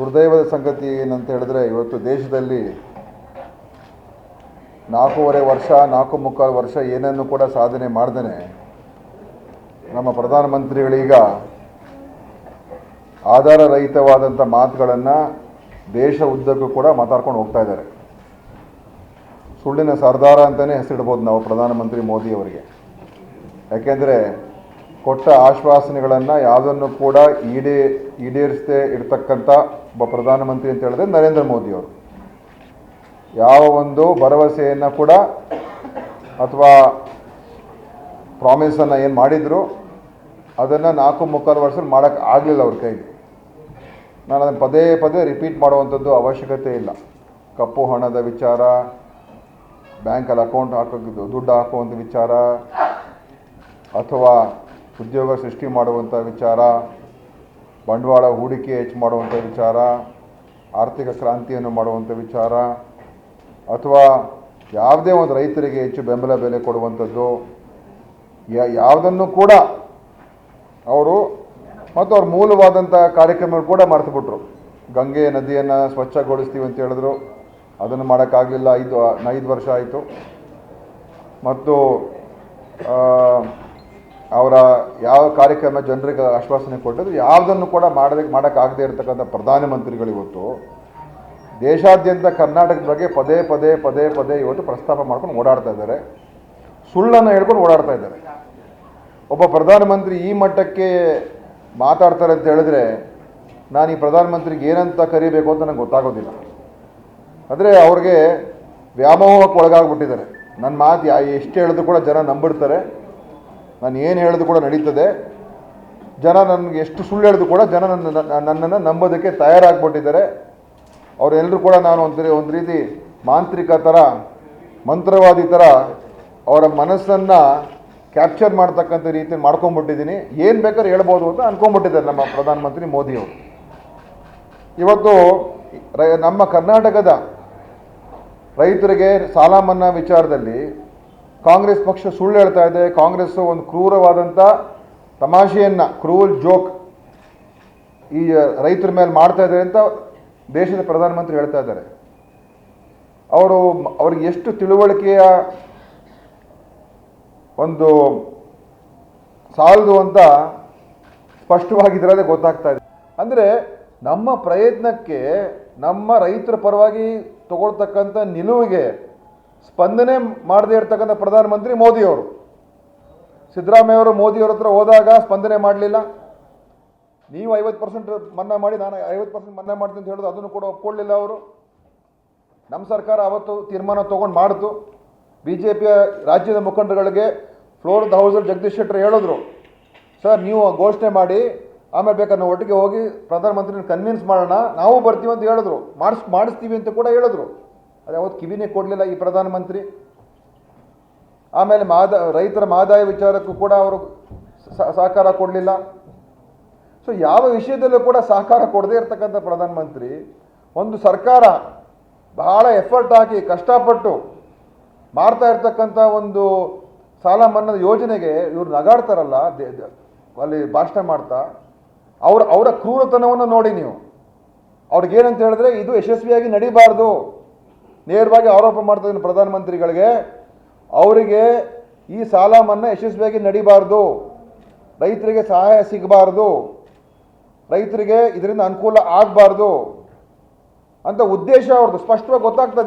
ದುರ್ದೈವದ ಸಂಗತಿ ಏನಂತ ಹೇಳಿದ್ರೆ, ಇವತ್ತು ದೇಶದಲ್ಲಿ 4.5 ವರ್ಷ 4.25 ವರ್ಷ ಏನನ್ನು ಕೂಡ ಸಾಧನೆ ಮಾಡ್ದೇನೆ ನಮ್ಮ ಪ್ರಧಾನಮಂತ್ರಿಗಳೀಗ ಆಧಾರ ರಹಿತವಾದಂಥ ಮಾತುಗಳನ್ನು ದೇಶ ಉದ್ದಕ್ಕೂ ಕೂಡ ಮಾತಾಡ್ಕೊಂಡು ಹೋಗ್ತಾ ಇದ್ದಾರೆ. ಸುಳ್ಳಿನ ಸರ್ದಾರ ಅಂತಲೇ ಹೆಸರಿಡ್ಬೋದು ನಾವು ಪ್ರಧಾನಮಂತ್ರಿ ಮೋದಿ ಅವರಿಗೆ. ಯಾಕೆಂದರೆ ಕೊಟ್ಟ ಆಶ್ವಾಸನೆಗಳನ್ನು ಯಾವುದನ್ನು ಕೂಡ ಈಡೇರಿಸದೇ ಇರತಕ್ಕಂಥ ಒಬ್ಬ ಪ್ರಧಾನಮಂತ್ರಿ ಅಂತ ಹೇಳಿದ್ರೆ ನರೇಂದ್ರ ಮೋದಿಯವರು. ಯಾವ ಒಂದು ಭರವಸೆಯನ್ನು ಕೂಡ ಅಥವಾ ಪ್ರಾಮಿಸನ್ನು ಏನು ಮಾಡಿದ್ರು ಅದನ್ನು 4.25 ವರ್ಷ ಮಾಡೋಕ್ಕೆ ಆಗಲಿಲ್ಲ ಅವ್ರ ಕೈಲಿ. ನಾನು ಅದನ್ನು ಪದೇ ಪದೇ ರಿಪೀಟ್ ಮಾಡುವಂಥದ್ದು ಅವಶ್ಯಕತೆ ಇಲ್ಲ. ಕಪ್ಪು ಹಣದ ವಿಚಾರ, ಬ್ಯಾಂಕಲ್ಲಿ ಅಕೌಂಟ್ ದುಡ್ಡು ಹಾಕುವಂಥ ವಿಚಾರ, ಅಥವಾ ಉದ್ಯೋಗ ಸೃಷ್ಟಿ ಮಾಡುವಂಥ ವಿಚಾರ, ಬಂಡವಾಳ ಹೂಡಿಕೆ ಹೆಚ್ಚು ಮಾಡುವಂಥ ವಿಚಾರ, ಆರ್ಥಿಕ ಕ್ರಾಂತಿಯನ್ನು ಮಾಡುವಂಥ ವಿಚಾರ, ಅಥವಾ ಯಾವುದೇ ಒಂದು ರೈತರಿಗೆ ಹೆಚ್ಚು ಬೆಂಬಲ ಬೆಲೆ ಕೊಡುವಂಥದ್ದು, ಯಾವುದನ್ನು ಕೂಡ ಅವರು ಮತ್ತು ಅವ್ರ ಮೂಲವಾದಂಥ ಕಾರ್ಯಕ್ರಮಗಳು ಕೂಡ ಮರೆತುಬಿಟ್ರು. ಗಂಗೆ ನದಿಯನ್ನು ಸ್ವಚ್ಛಗೊಳಿಸ್ತೀವಿ ಅಂತ ಹೇಳಿದ್ರು, ಅದನ್ನು ಮಾಡೋಕ್ಕಾಗಲಿಲ್ಲ. 5 ವರ್ಷ ಆಯಿತು. ಮತ್ತು ಅವರ ಯಾವ ಕಾರ್ಯಕ್ರಮ ಜನರಿಗೆ ಆಶ್ವಾಸನೆ ಕೊಟ್ಟಿದ್ರು ಯಾವುದನ್ನು ಕೂಡ ಮಾಡೋಕ್ಕಾಗದೇ ಇರತಕ್ಕಂಥ ಪ್ರಧಾನಮಂತ್ರಿಗಳು ಇವತ್ತು ದೇಶಾದ್ಯಂತ ಕರ್ನಾಟಕದ ಬಗ್ಗೆ ಪದೇ ಪದೇ ಪದೇ ಪದೇ ಇವತ್ತು ಪ್ರಸ್ತಾಪ ಮಾಡ್ಕೊಂಡು ಓಡಾಡ್ತಾ ಇದ್ದಾರೆ. ಸುಳ್ಳನ್ನು ಹೇಳ್ಕೊಂಡು ಓಡಾಡ್ತಾ ಇದ್ದಾರೆ. ಒಬ್ಬ ಪ್ರಧಾನಮಂತ್ರಿ ಈ ಮಟ್ಟಕ್ಕೆ ಮಾತಾಡ್ತಾರೆ ಅಂತ ಹೇಳಿದ್ರೆ ನಾನು ಈ ಪ್ರಧಾನಮಂತ್ರಿಗೆ ಏನಂತ ಕರಿಬೇಕು ಅಂತ ನನಗೆ ಗೊತ್ತಾಗೋದಿಲ್ಲ. ಆದರೆ ಅವ್ರಿಗೆ ವ್ಯಾಮೋಹಕ್ಕೆ ಒಳಗಾಗ್ಬಿಟ್ಟಿದ್ದಾರೆ. ನನ್ನ ಮಾತು ಎಷ್ಟು ಹೇಳಿದ್ರು ಕೂಡ ಜನ ನಂಬಿಡ್ತಾರೆ. ನಾನು ಏನು ಹೇಳಿದ್ರು ಕೂಡ ನಡೀತದೆ. ಜನ ನನಗೆ ಎಷ್ಟು ಸುಳ್ಳು ಹೇಳಿದ್ರು ಕೂಡ ಜನ ನನ್ನನ್ನು ನಂಬೋದಕ್ಕೆ ತಯಾರಾಗ್ಬಿಟ್ಟಿದ್ದಾರೆ. ಅವರೆಲ್ಲರೂ ಕೂಡ ನಾನು ಒಂದು ರೀತಿ ಮಾಂತ್ರಿಕ ಥರ, ಮಂತ್ರವಾದಿ ಥರ ಅವರ ಮನಸ್ಸನ್ನು ಕ್ಯಾಪ್ಚರ್ ಮಾಡ್ತಕ್ಕಂಥ ರೀತಿ ಮಾಡ್ಕೊಂಬಿಟ್ಟಿದ್ದೀನಿ. ಏನು ಬೇಕಾದ್ರೆ ಹೇಳ್ಬೋದು ಅಂತ ಅಂದ್ಕೊಂಡ್ಬಿಟ್ಟಿದ್ದಾರೆ ನಮ್ಮ ಪ್ರಧಾನಮಂತ್ರಿ ಮೋದಿಯವರು. ಇವತ್ತು ನಮ್ಮ ಕರ್ನಾಟಕದ ರೈತರಿಗೆ ಸಾಲ ಮನ್ನಾ ವಿಚಾರದಲ್ಲಿ ಕಾಂಗ್ರೆಸ್ ಪಕ್ಷ ಸುಳ್ಳು ಹೇಳ್ತಾ ಇದೆ. ಕಾಂಗ್ರೆಸ್ಸು ಒಂದು ಕ್ರೂರವಾದಂಥ ತಮಾಷೆಯನ್ನು, ಕ್ರೂಲ್ ಜೋಕ್ ಈ ರೈತರ ಮೇಲೆ ಮಾಡ್ತಾ ಇದ್ದಾರೆ ಅಂತ ದೇಶದ ಪ್ರಧಾನಮಂತ್ರಿ ಹೇಳ್ತಾ ಇದ್ದಾರೆ. ಅವ್ರಿಗೆ ಎಷ್ಟು ತಿಳುವಳಿಕೆಯ ಒಂದು ಸಾಲದು ಅಂತ ಸ್ಪಷ್ಟವಾಗಿದ್ದರೆ ಗೊತ್ತಾಗ್ತಾ ಇದೆ. ಅಂದರೆ ನಮ್ಮ ಪ್ರಯತ್ನಕ್ಕೆ, ನಮ್ಮ ರೈತರ ಪರವಾಗಿ ತಗೊಳ್ತಕ್ಕಂಥ ನಿಲುವಿಗೆ ಸ್ಪಂದನೆ ಮಾಡದೇ ಇರ್ತಕ್ಕಂಥ ಪ್ರಧಾನಮಂತ್ರಿ ಮೋದಿಯವರು. ಸಿದ್ದರಾಮಯ್ಯವರು ಮೋದಿಯವ್ರ ಹತ್ರ ಹೋದಾಗ ಸ್ಪಂದನೆ ಮಾಡಲಿಲ್ಲ. ನೀವು 50% ಮನ್ನಾ ಮಾಡಿ, ನಾನು 50% ಮನ್ನಾ ಮಾಡ್ತೀನಿ ಅಂತ ಹೇಳಿದ್ರು, ಅದನ್ನು ಕೂಡ ಒಪ್ಕೊಳ್ಳಿಲ್ಲ ಅವರು. ನಮ್ಮ ಸರ್ಕಾರ ಅವತ್ತು ತೀರ್ಮಾನ ತೊಗೊಂಡು ಮಾಡಿತು. BJPಯ ರಾಜ್ಯದ ಮುಖಂಡರುಗಳಿಗೆ ಫ್ಲೋರ್ ದ ಹೌಸಲ್ಲಿ ಜಗದೀಶ್ ಶೆಟ್ಟರ್ ಹೇಳಿದ್ರು, ಸರ್ ನೀವು ಘೋಷಣೆ ಮಾಡಿ, ಆಮೇಲೆ ಬೇಕಾದ್ರೆ ನಾವು ಒಟ್ಟಿಗೆ ಹೋಗಿ ಪ್ರಧಾನಮಂತ್ರಿನ ಕನ್ವಿನ್ಸ್ ಮಾಡೋಣ, ನಾವು ಬರ್ತೀವಿ ಅಂತ ಹೇಳಿದ್ರು, ಮಾಡಿಸ್ತೀವಿ ಅಂತ ಕೂಡ ಹೇಳಿದ್ರು. ಅದು ಯಾವತ್ತು ಕಿವಿನೇ ಕೊಡಲಿಲ್ಲ ಈ ಪ್ರಧಾನಮಂತ್ರಿ. ಆಮೇಲೆ ರೈತರ ಆದಾಯ ವಿಚಾರಕ್ಕೂ ಕೂಡ ಅವರು ಸಹಕಾರ ಕೊಡಲಿಲ್ಲ. ಸೊ ಯಾವ ವಿಷಯದಲ್ಲೂ ಕೂಡ ಸಹಕಾರ ಕೊಡದೇ ಇರತಕ್ಕಂಥ ಪ್ರಧಾನಮಂತ್ರಿ, ಒಂದು ಸರ್ಕಾರ ಬಹಳ ಎಫರ್ಟ್ ಹಾಕಿ ಕಷ್ಟಪಟ್ಟು ಮಾಡ್ತಾ ಇರ್ತಕ್ಕಂಥ ಒಂದು ಸಾಲ ಮನ್ನಾದ ಯೋಜನೆಗೆ ಇವರು ನಗಾಡ್ತಾರಲ್ಲ ಅಲ್ಲಿ ಭಾಷಣ ಮಾಡ್ತಾ, ಅವರ ಕ್ರೂರತನವನ್ನು ನೋಡಿ ನೀವು. ಅವ್ರಿಗೇನಂತ ಹೇಳಿದ್ರೆ ಇದು ಯಶಸ್ವಿಯಾಗಿ ನಡೀಬಾರ್ದು, ನೇರವಾಗಿ ಆರೋಪ ಮಾಡ್ತಾ ಇದ್ದೀನಿ ಪ್ರಧಾನಮಂತ್ರಿಗಳಿಗೆ. ಅವರಿಗೆ ಈ ಸಾಲ ಮನ್ನಾ ಯಶಸ್ವಿಯಾಗಿ ನಡೀಬಾರ್ದು, ರೈತರಿಗೆ ಸಹಾಯ ಸಿಗಬಾರ್ದು, ರೈತರಿಗೆ ಇದರಿಂದ ಅನುಕೂಲ ಆಗಬಾರ್ದು ಅಂತ ಉದ್ದೇಶ ಅವ್ರದ್ದು ಸ್ಪಷ್ಟವಾಗಿ ಗೊತ್ತಾಗ್ತದೆ.